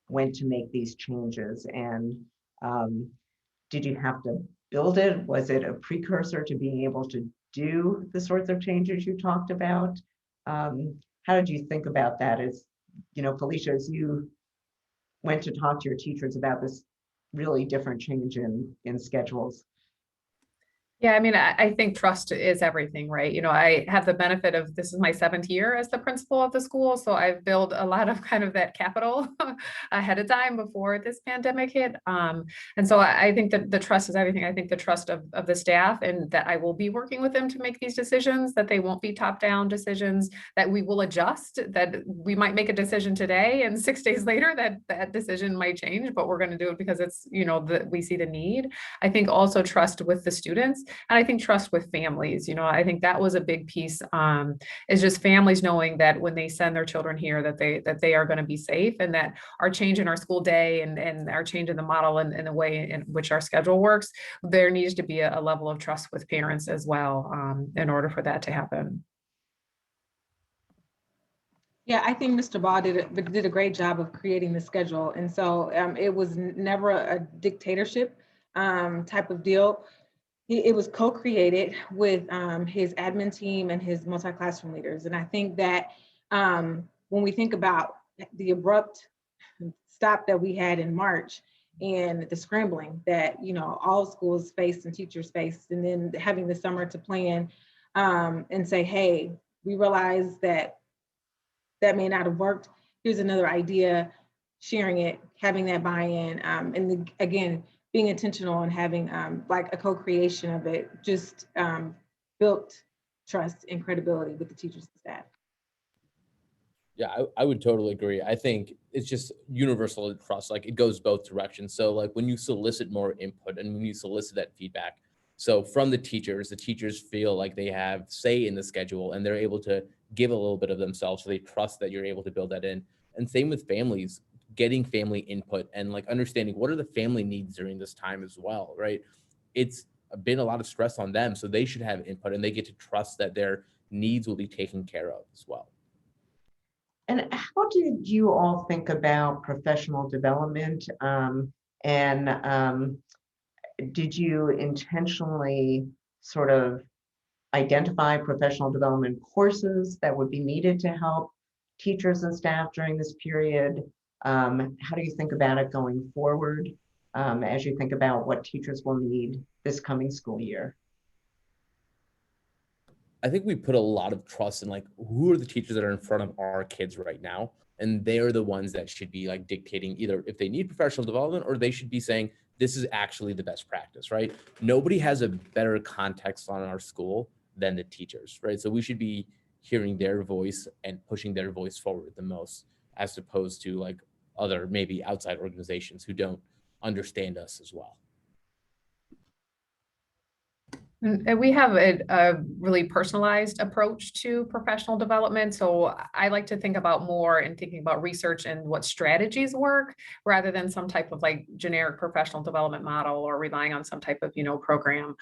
went to make these changes. And did you have to build it? Was it a precursor to being able to do the sorts of changes you talked about? How did you think about that? As Felicia, as you went to talk to your teachers about this really different change in schedules? Yeah, I mean, I think trust is everything, right? I have the benefit of, this is my 7th year as the principal of the school. So I've built a lot of kind of that capital ahead of time before this pandemic hit. And so I think that the trust is everything. I think the trust of the staff, and that I will be working with them to make these decisions, that they won't be top-down decisions, that we will adjust, that we might make a decision today and 6 days later that decision might change, but we're going to do it because it's, we see the need. I think also trust with the students. And I think trust with families, I think that was a big piece, is just families knowing that when they send their children here, that they are going to be safe, and that our change in our school day and our change in the model and the way in which our schedule works, there needs to be a level of trust with parents as well, in order for that to happen. Yeah, I think Mr. Ball did a great job of creating the schedule. And so it was never a dictatorship type of deal. It was co-created with his admin team and his multi-classroom leaders. And I think that when we think about the abrupt stop that we had in March and the scrambling that, all schools faced and teachers faced, and then having the summer to plan and say, hey, we realize that may not have worked. Here's another idea, sharing it, having that buy-in, and again, being intentional and having like a co-creation of it, just built trust and credibility with the teachers and staff. Yeah, I would totally agree. I think it's just universal trust. Like, it goes both directions. So like when you solicit more input and when you solicit that feedback, so from the teachers feel like they have say in the schedule and they're able to give a little bit of themselves. So they trust that you're able to build that in. And same with families, getting family input and like understanding what are the family needs during this time as well, right? It's been a lot of stress on them, so they should have input and they get to trust that their needs will be taken care of as well. And how did you all think about professional development? Did you intentionally sort of identify professional development courses that would be needed to help teachers and staff during this period? How do you think about it going forward as you think about what teachers will need this coming school year? I think we put a lot of trust in like, who are the teachers that are in front of our kids right now? And they're the ones that should be like dictating either if they need professional development or they should be saying, this is actually the best practice, right? Nobody has a better context on our school than the teachers, right? So we should be hearing their voice and pushing their voice forward the most, as opposed to like other maybe outside organizations who don't understand us as well. And we have a really personalized approach to professional development. So I like to think about more in thinking about research and what strategies work rather than some type of like generic professional development model or relying on some type of, program.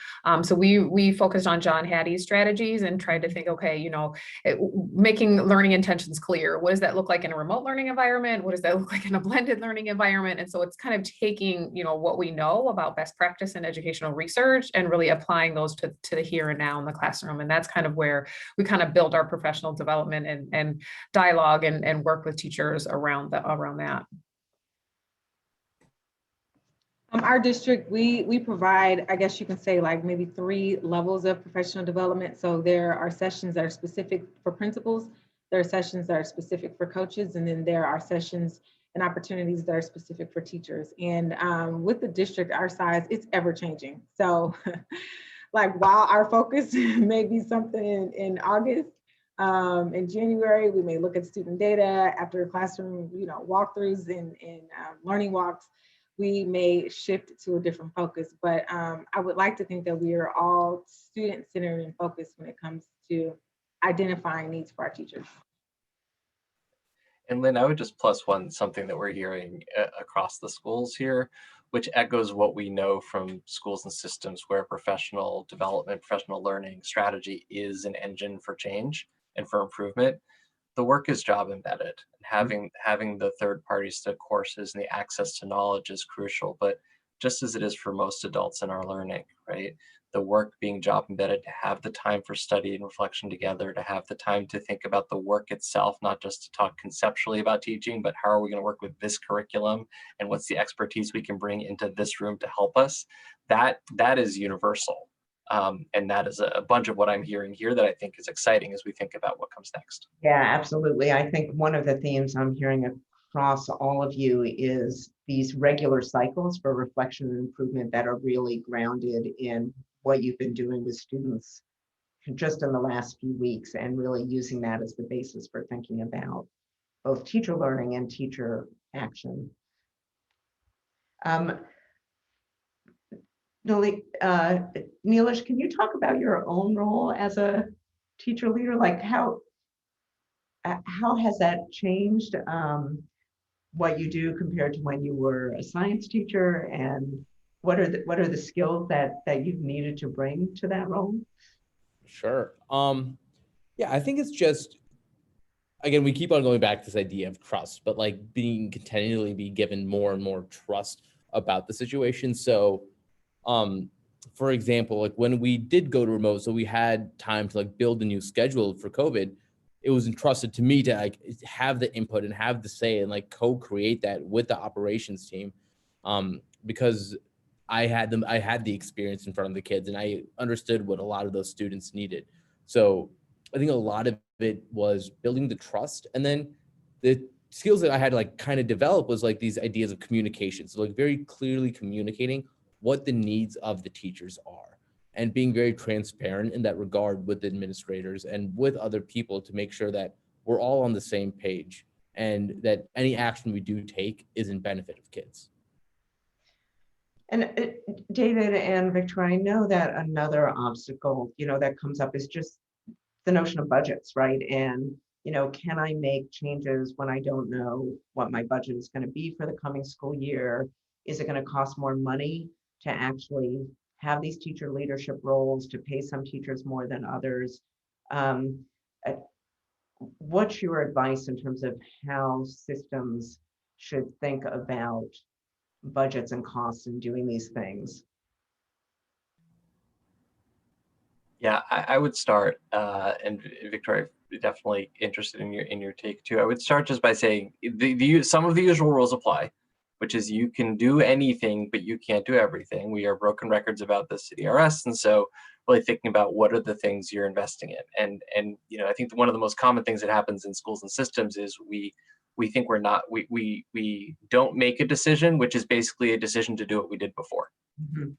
So we focused on John Hattie's strategies and tried to think, okay, making learning intentions clear. What does that look like in a remote learning environment? What does that look like in a blended learning environment? And so it's kind of taking, what we know about best practice in educational research and really applying those to the here and now in the classroom. And that's kind of where we kind of build our professional development and dialogue and work with teachers around that. Our district, we provide, I guess you can say, like maybe 3 levels of professional development. So there are sessions that are specific for principals, there are sessions that are specific for coaches, and then there are sessions and opportunities that are specific for teachers. And with the district our size, it's ever changing. So like while our focus may be something in August, in January, we may look at student data after classroom, walkthroughs and learning walks. We may shift to a different focus, but I would like to think that we are all student-centered and focused when it comes to identifying needs for our teachers. And Lynn, I would just plus one something that we're hearing across the schools here, which echoes what we know from schools and systems where professional development, professional learning strategy is an engine for change and for improvement. The work is job embedded. Having the third parties to courses and the access to knowledge is crucial, but just as it is for most adults in our learning, right? The work being job embedded, to have the time for study and reflection together, to have the time to think about the work itself, not just to talk conceptually about teaching, but how are we going to work with this curriculum and what's the expertise we can bring into this room to help us? That is universal. And that is a bunch of what I'm hearing here that I think is exciting as we think about what comes next. Yeah, absolutely. I think one of the themes I'm hearing across all of you is these regular cycles for reflection and improvement that are really grounded in what you've been doing with students just in the last few weeks, and really using that as the basis for thinking about both teacher learning and teacher action. Neelish, can you talk about your own role as a teacher leader? Like how has that changed what you do compared to when you were a science teacher, and what are the skills that you've needed to bring to that role? Sure. Yeah, I think it's just, again, we keep on going back to this idea of trust, but like continually be given more and more trust about the situation. So, for example, like when we did go to remote, so we had time to like build a new schedule for COVID, it was entrusted to me to like have the input and have the say and like co-create that with the operations team, because I had the experience in front of the kids and I understood what a lot of those students needed. So I think a lot of it was building the trust, and then the skills that I had to like kind of develop was like these ideas of communication. So like very clearly communicating what the needs of the teachers are and being very transparent in that regard with administrators and with other people to make sure that we're all on the same page and that any action we do take is in benefit of kids. And David and Victoria, I know that another obstacle, that comes up is just the notion of budgets, right? And, can I make changes when I don't know what my budget is going to be for the coming school year? Is it going to cost more money to actually have these teacher leadership roles, to pay some teachers more than others? What's your advice in terms of how systems should think about budgets and costs and doing these things? Yeah, I would start, and Victoria, definitely interested in your take too. I would start just by saying some of the usual rules apply, which is you can do anything, but you can't do everything. We are broken records about this at ERS, and so really thinking about what are the things you're investing in. And I think one of the most common things that happens in schools and systems is we think we don't make a decision, which is basically a decision to do what we did before,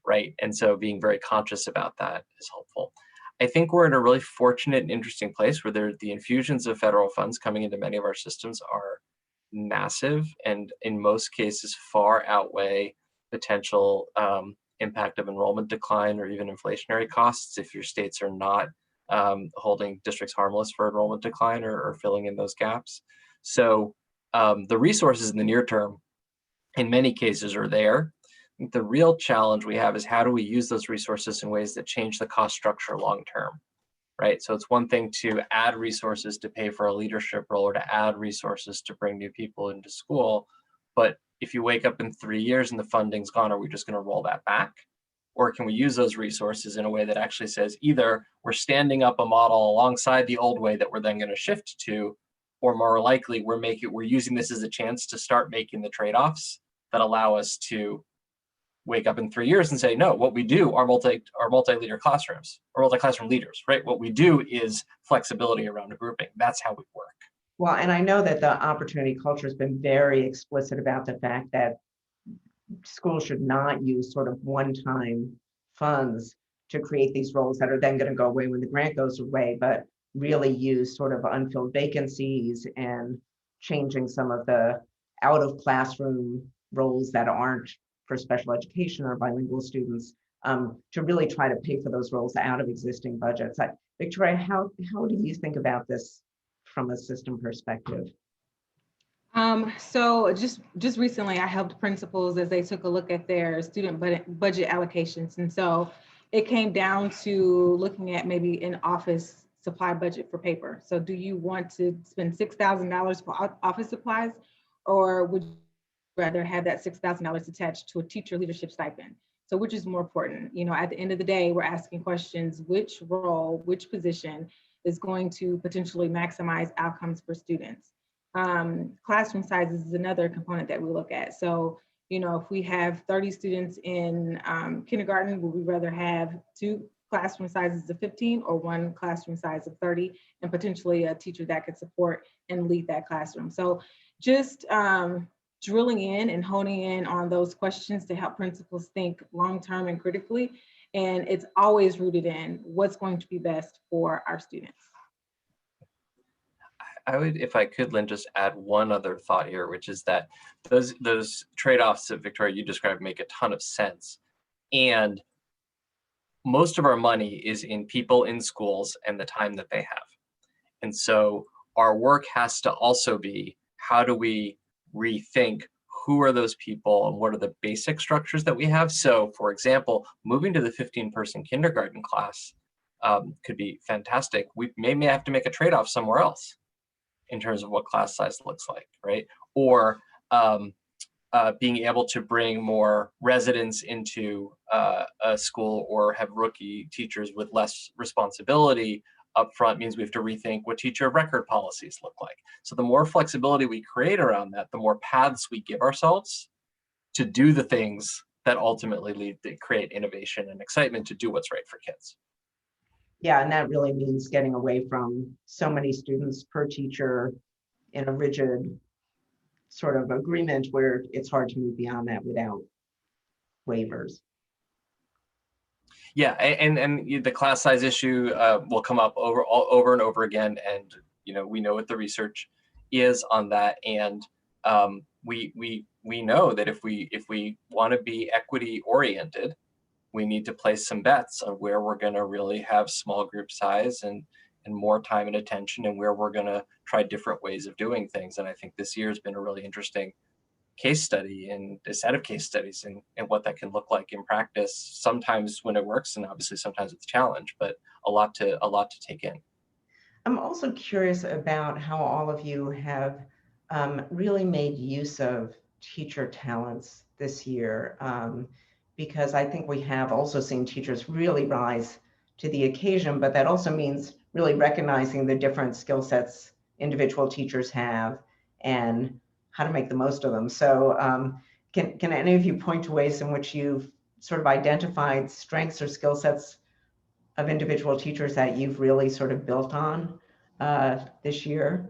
right? And so being very conscious about that is helpful. I think we're in a really fortunate and interesting place where the infusions of federal funds coming into many of our systems are massive and in most cases far outweigh potential impact of enrollment decline or even inflationary costs if your states are not holding districts harmless for enrollment decline or filling in those gaps. So the resources in the near term in many cases are there. I think the real challenge we have is how do we use those resources in ways that change the cost structure long term, right? So it's one thing to add resources to pay for a leadership role or to add resources to bring new people into school. But if you wake up in 3 years and the funding's gone, are we just going to roll that back? Or can we use those resources in a way that actually says either we're standing up a model alongside the old way that we're then going to shift to, or more likely we're using this as a chance to start making the trade-offs that allow us to wake up in 3 years and say, no, what we do are multi-leader classrooms or multi-classroom leaders, right? What we do is flexibility around a grouping. That's how we work. Well, and I know that the opportunity culture has been very explicit about the fact that schools should not use sort of one-time funds to create these roles that are then going to go away when the grant goes away, but really use sort of unfilled vacancies and changing some of the out of classroom roles that aren't for special education or bilingual students, to really try to pay for those roles out of existing budgets. Victoria, how do you think about this from a system perspective? So just recently, I helped principals as they took a look at their student budget allocations. And so it came down to looking at maybe an office supply budget for paper. So do you want to spend $6,000 for office supplies, or would you rather have that $6,000 attached to a teacher leadership stipend? So which is more important? You know, at the end of the day, we're asking questions: which role, which position is going to potentially maximize outcomes for students? Classroom sizes is another component that we look at. So, you know, if we have 30 students in kindergarten, would we rather have 2 classroom sizes of 15 or 1 classroom size of 30, and potentially a teacher that could support and lead that classroom? So just drilling in and honing in on those questions to help principals think long-term and critically. And it's always rooted in what's going to be best for our students. I would, if I could, Lynn, just add one other thought here, which is that those trade-offs that Victoria, you described make a ton of sense. And most of our money is in people in schools and the time that they have. And so our work has to also be, how do we rethink who are those people and what are the basic structures that we have? So for example, moving to the 15-person kindergarten class could be fantastic. We may have to make a trade-off somewhere else in terms of what class size looks like, right? Or being able to bring more residents into a school, or have rookie teachers with less responsibility up front, means we have to rethink what teacher of record policies look like. So the more flexibility we create around that, the more paths we give ourselves to do the things that ultimately create innovation and excitement to do what's right for kids. Yeah, and that really means getting away from so many students per teacher in a rigid sort of agreement where it's hard to move beyond that without waivers. Yeah, and the class size issue will come up over and over again, and you know, we know what the research is on that, and we know that if we want to be equity oriented, we need to place some bets on where we're going to really have small group size and more time and attention, and where we're going to try different ways of doing things. And I think this year has been a really interesting case study and a set of case studies and what that can look like in practice. Sometimes when it works, and obviously sometimes it's a challenge, but a lot to take in. I'm also curious about how all of you have really made use of teacher talents this year, because I think we have also seen teachers really rise to the occasion, but that also means really recognizing the different skill sets individual teachers have and how to make the most of them. So can any of you point to ways in which you've sort of identified strengths or skill sets of individual teachers that you've really sort of built on this year?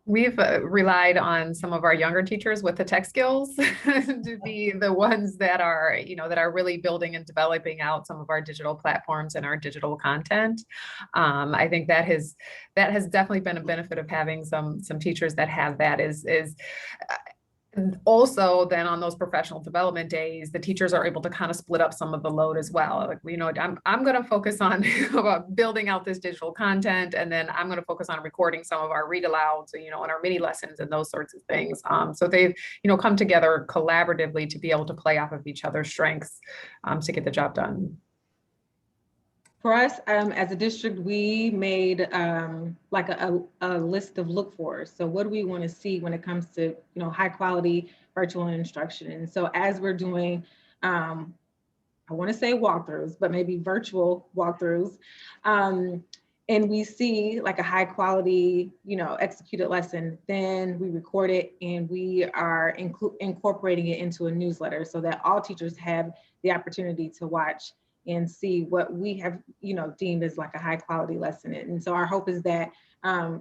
We've relied on some of our younger teachers with the tech skills to be the ones that are, that are really building and developing out some of our digital platforms and our digital content. I think that has definitely been a benefit of having some teachers that have that. And also then on those professional development days, the teachers are able to kind of split up some of the load as well. Like, I'm going to focus on building out this digital content, and then I'm going to focus on recording some of our read alouds, and our mini lessons and those sorts of things. So they've, come together collaboratively to be able to play off of each other's strengths to get the job done. For us, as a district, we made like a list of look fors. So what do we want to see when it comes to high quality virtual instruction? And so as we're doing, I want to say walkthroughs, but maybe virtual walkthroughs, and we see like a high quality, executed lesson, then we record it and we are incorporating it into a newsletter so that all teachers have the opportunity to watch and see what we have, deemed as like a high quality lesson. And so our hope is that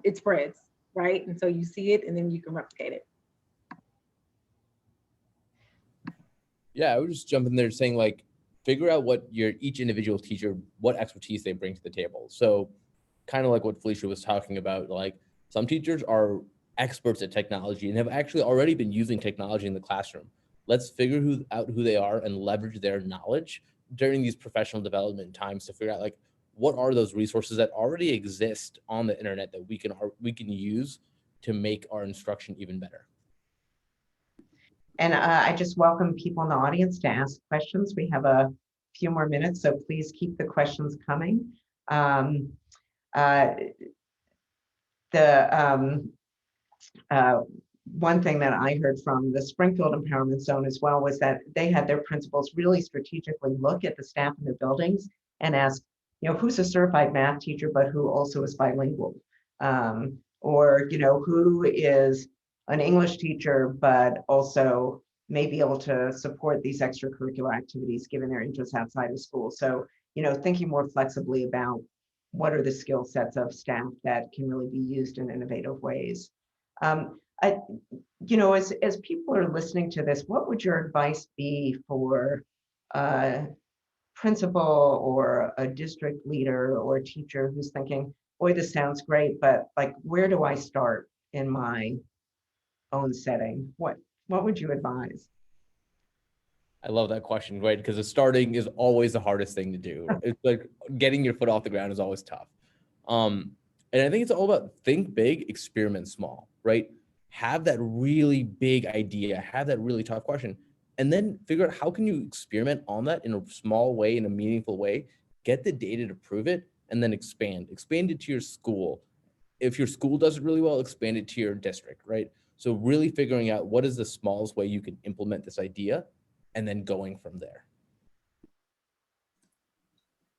it spreads, right? And so you see it and then you can replicate it. Yeah, I would just jump in there saying like, figure out what each individual teacher, what expertise they bring to the table. So kind of like what Felicia was talking about, like some teachers are experts at technology and have actually already been using technology in the classroom. Let's figure out who they are and leverage their knowledge during these professional development times to figure out like, what are those resources that already exist on the internet that we can use to make our instruction even better. And I just welcome people in the audience to ask questions. We have a few more minutes, so please keep the questions coming. One thing that I heard from the Springfield Empowerment Zone as well was that they had their principals really strategically look at the staff in their buildings and ask, who's a certified math teacher, but who also is bilingual? Or, who is an English teacher, but also may be able to support these extracurricular activities given their interests outside of school. So, thinking more flexibly about what are the skill sets of staff that can really be used in innovative ways. As people are listening to this, what would your advice be for a principal or a district leader or a teacher who's thinking, boy, this sounds great, but like, where do I start in my own setting? What would you advise? I love that question, right? Because the starting is always the hardest thing to do. It's like getting your foot off the ground is always tough. And I think it's all about think big, experiment small, right? Have that really big idea, have that really tough question, and then figure out how can you experiment on that in a small way, in a meaningful way, get the data to prove it, and then expand it to your school. If your school does it really well, expand it to your district, right? So really figuring out what is the smallest way you can implement this idea and then going from there.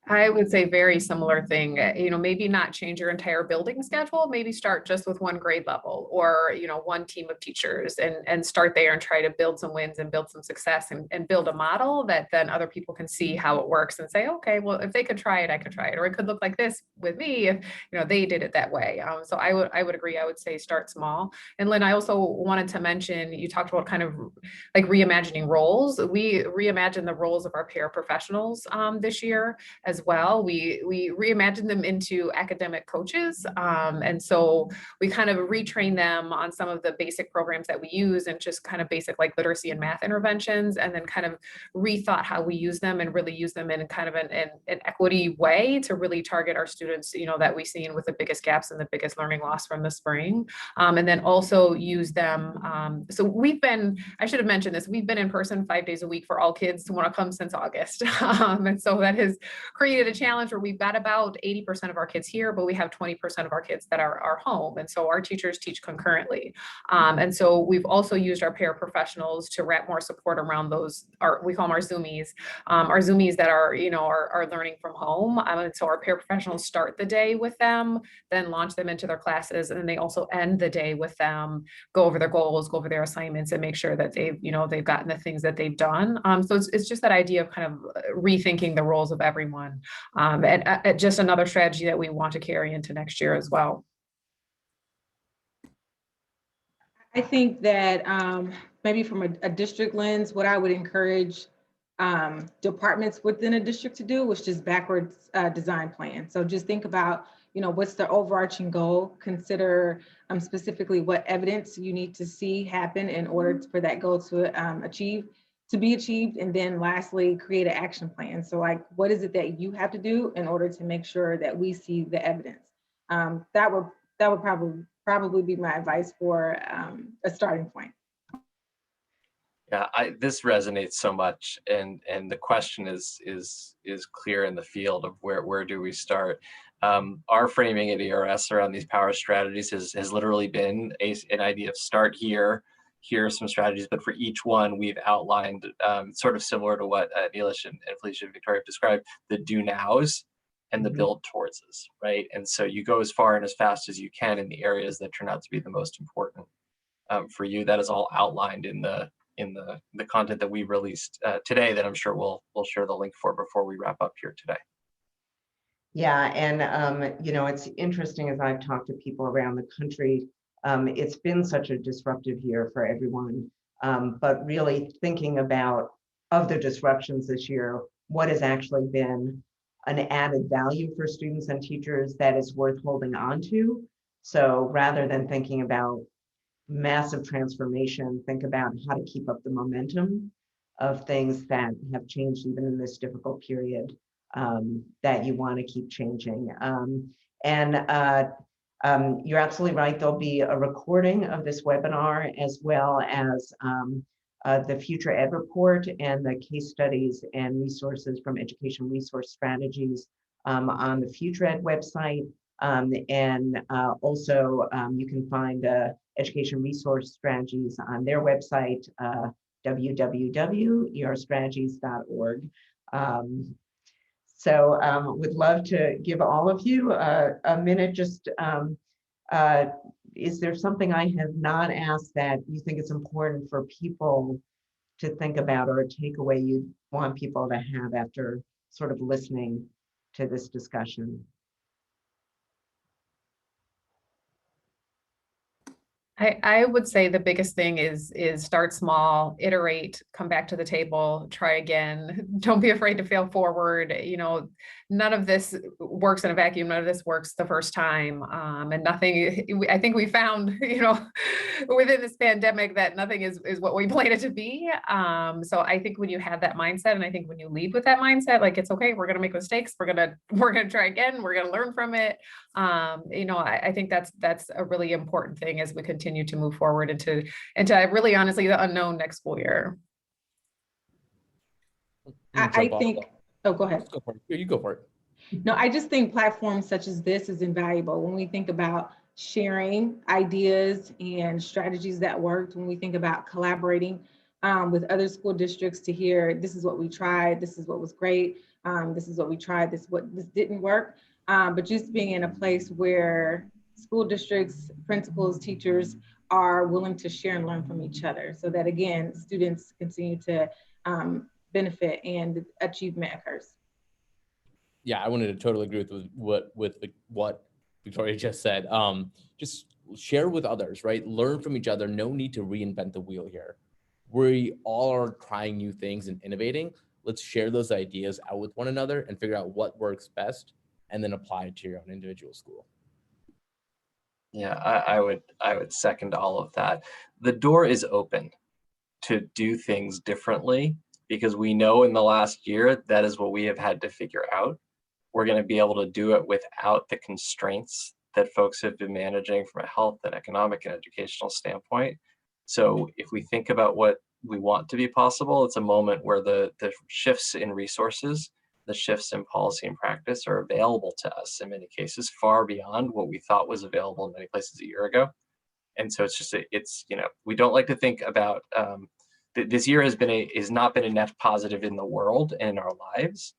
I would say very similar thing, maybe not change your entire building schedule, maybe start just with one grade level or, one team of teachers and start there and try to build some wins and build some success and build a model that then other people can see how it works and say, okay, well, if they could try it, I could try it, or it could look like this with me if, they did it that way. So I would agree. I would say start small. And Lynn, I also wanted to mention, you talked about kind of like reimagining roles. We reimagined the roles of our paraprofessionals this year as well. We reimagined them into academic coaches. And so we kind of retrain them on some of the basic programs that we use and just kind of basic like literacy and math interventions, and then kind of rethought how we use them and really use them in kind of an equity way to really target our students, that we've seen with the biggest gaps and the biggest learning loss from the spring. And then also use them. So I should have mentioned this, we've been in person 5 days a week for all kids to want to come since August. And so that has created a challenge where we've got about 80% of our kids here, but we have 20% of our kids that are home. And so our teachers teach concurrently. And so we've also used our paraprofessionals to wrap more support around those, we call them our Zoomies that are learning from home. And so our paraprofessionals start the day with them, then launch them into their classes. And then they also end the day with them, go over their goals, go over their assignments, and make sure that they've gotten the things that they've done. So it's just that idea of kind of rethinking the roles of everyone. And just another strategy that we want to carry into next year as well. I think that maybe from a district lens, what I would encourage departments within a district to do was just backwards design plan. So just think about, what's the overarching goal? Consider specifically what evidence you need to see happen in order for that goal to be achieved. And then lastly, create an action plan. So like, what is it that you have to do in order to make sure that we see the evidence? That would probably be my advice for a starting point. Yeah, this resonates so much, and the question is clear in the field of where do we start. Our framing at ERS around these power strategies has literally been an idea of start here are some strategies, but for each one we've outlined sort of similar to what Neelish and Felicia and Victoria have described, the do nows and the build towards us, right? And so you go as far and as fast as you can in the areas that turn out to be the most important for you. That is all outlined in the in the content that we released today that I'm sure we'll share the link for before we wrap up here today. Yeah, and it's interesting as I've talked to people around the country, it's been such a disruptive year for everyone, but really thinking about of the disruptions this year, what has actually been an added value for students and teachers that is worth holding on to. So rather than thinking about massive transformation, think about how to keep up the momentum of things that have changed even in this difficult period, that you want to keep changing. You're absolutely right. There'll be a recording of this webinar as well as the Future Ed report and the case studies and resources from Education Resource Strategies on the Future Ed website. Also, you can find Education Resource Strategies on their website, www.erstrategies.org. Would love to give all of you a minute. Just is there something I have not asked that you think it's important for people to think about, or a takeaway you want people to have after sort of listening to this discussion? I would say the biggest thing is start small, iterate, come back to the table, try again. Don't be afraid to fail forward. None of this works in a vacuum. None of this works the first time. And nothing, I think we found, within this pandemic that nothing is what we planned it to be. So I think when you have that mindset, and I think when you lead with that mindset, like, it's okay, we're going to make mistakes. We're going to try again. We're going to learn from it. I think that's a really important thing as we continue to move forward into really honestly the unknown next school year. I think, oh, go ahead. Go for it. You go for it. No, I just think platforms such as this is invaluable when we think about sharing ideas and strategies that worked, when we think about collaborating with other school districts to hear, this is what we tried, this is what was great, this is what we tried, this didn't work. But just being in a place where school districts, principals, teachers are willing to share and learn from each other, so that again, students continue to benefit and achievement occurs. Yeah, I wanted to totally agree with what Victoria just said. Just share with others, right? Learn from each other. No need to reinvent the wheel here. We all are trying new things and innovating. Let's share those ideas out with one another and figure out what works best, and then apply it to your own individual school. Yeah, I would second all of that. The door is open to do things differently, because we know in the last year that is what we have had to figure out. We're going to be able to do it without the constraints that folks have been managing from a health and economic and educational standpoint. So if we think about what we want to be possible, it's a moment where the shifts in resources, the shifts in policy and practice are available to us in many cases, far beyond what we thought was available in many places a year ago. And so it's just, we don't like to think about, this year has not been a net positive in the world and in our lives,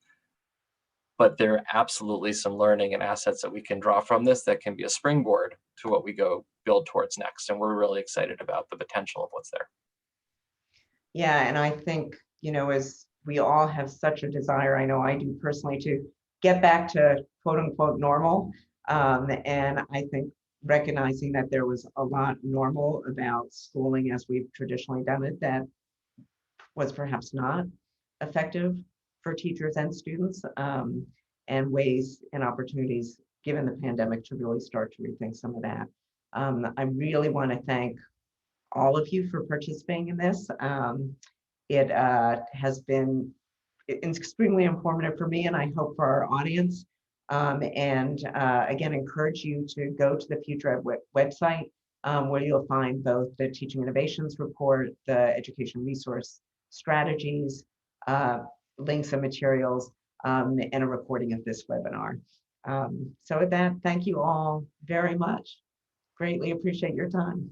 but there are absolutely some learning and assets that we can draw from this that can be a springboard to what we go build towards next. And we're really excited about the potential of what's there. Yeah, and I think, as we all have such a desire, I know I do personally, to get back to quote unquote normal. And I think recognizing that there was a lot normal about schooling as we've traditionally done it that was perhaps not effective for teachers and students, and ways and opportunities given the pandemic to really start to rethink some of that. I really want to thank all of you for participating in this. It has been extremely informative for me, and I hope for our audience. Again, encourage you to go to the Future Ed website, where you'll find both the Teaching Innovations Report, the Education Resource Strategies, links and materials, and a recording of this webinar. So with that, thank you all very much. Greatly appreciate your time.